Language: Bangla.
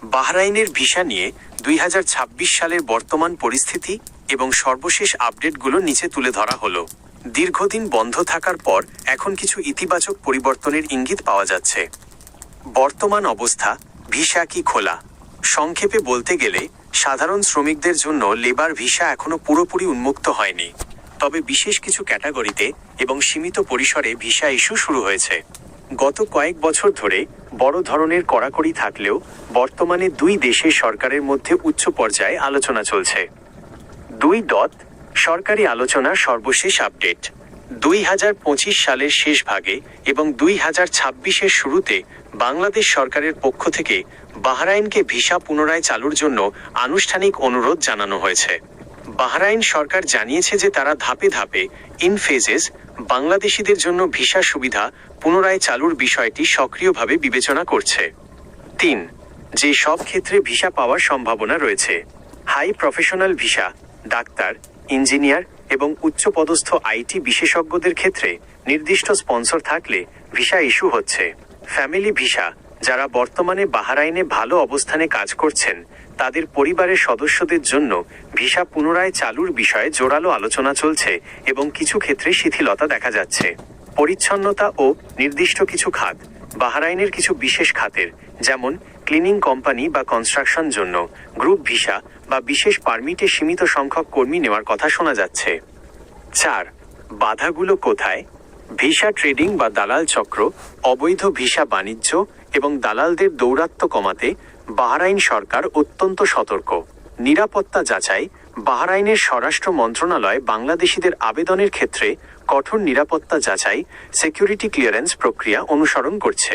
বাহরাইনের ভিসা নিয়ে 2026 সালের বর্তমান পরিস্থিতি এবং সর্বশেষ আপডেটগুলো নিচে তুলে ধরা হলো। দীর্ঘদিন বন্ধ থাকার পর এখন কিছু ইতিবাচক পরিবর্তনের ইঙ্গিত পাওয়া যাচ্ছে। বর্তমান অবস্থা, ভিসা কি খোলা? সংক্ষেপে বলতে গেলে সাধারণ শ্রমিকদের জন্য লেবার ভিসা এখনো পুরোপুরি উন্মুক্ত হয়নি, তবে বিশেষ কিছু ক্যাটাগরিতে এবং সীমিত পরিসরে ভিসা ইস্যু শুরু হয়েছে। গত কয়েক বছর ধরে বড় ধরনের কড়াকড়ি থাকলেও বর্তমানে দুই দেশের সরকারের মধ্যে উচ্চ পর্যায়ে আলোচনা চলছে। সরকারি আলোচনার সর্বশেষ আপডেট 2025 সালের শেষ ভাগে এবং 2026-এর শুরুতে বাংলাদেশ সরকারের পক্ষ থেকে বাহরাইনকে ভিসা পুনরায় চালুর জন্য আনুষ্ঠানিক অনুরোধ জানানো হয়েছে। বাহরাইন সরকার জানিয়েছে যে তারা ধাপে ধাপে ইন ফেজেস বাংলাদেশিদের জন্য ভিসা সুবিধা পুনরায় চালুর বিষয়টি সক্রিয়ভাবে বিবেচনা করছে। 3. যে সব ক্ষেত্রে ভিসা পাওয়ার সম্ভাবনা রয়েছে। High professional visa, doctor, engineer এবং উচ্চপদস্থ আইটি বিশেষজ্ঞদের ক্ষেত্রে নির্দিষ্ট স্পন্সর থাকলে ভিসা ইস্যু হচ্ছে। ফ্যামিলি ভিসা, যারা বর্তমানে বাহরাইনে ভালো অবস্থানে কাজ করছেন তাদের পরিবারের সদস্যদের জন্য ভিসা পুনরায় চালুর বিষয়ে জোরালো আলোচনা চলছে এবং কিছু ক্ষেত্রে শিথিলতা দেখা যাচ্ছে। পরিচ্ছন্নতা ও নির্দিষ্ট কিছু খাত, বাহরাইনের কিছু বিশেষ খাতের যেমন ক্লিনিং কোম্পানি বা কনস্ট্রাকশন জন্য গ্রুপ ভিসা বা বিশেষ পারমিটে সীমিত সংখ্যক কর্মী নেওয়ার কথা শোনা যাচ্ছে। 4. বাধাগুলো কোথায়? ভিসা ট্রেডিং বা দালাল চক্র, অবৈধ ভিসা বাণিজ্য এবং দালালদের দৌরাত্ম্য কমাতে বাহরাইন সরকার অত্যন্ত সতর্ক। নিরাপত্তা যাচাই, বাহরাইনের স্বরাষ্ট্র মন্ত্রণালয় বাংলাদেশিদের আবেদনের ক্ষেত্রে কঠোর নিরাপত্তা যাচাই সিকিউরিটি ক্লিয়ারেন্স প্রক্রিয়া অনুসরণ করছে।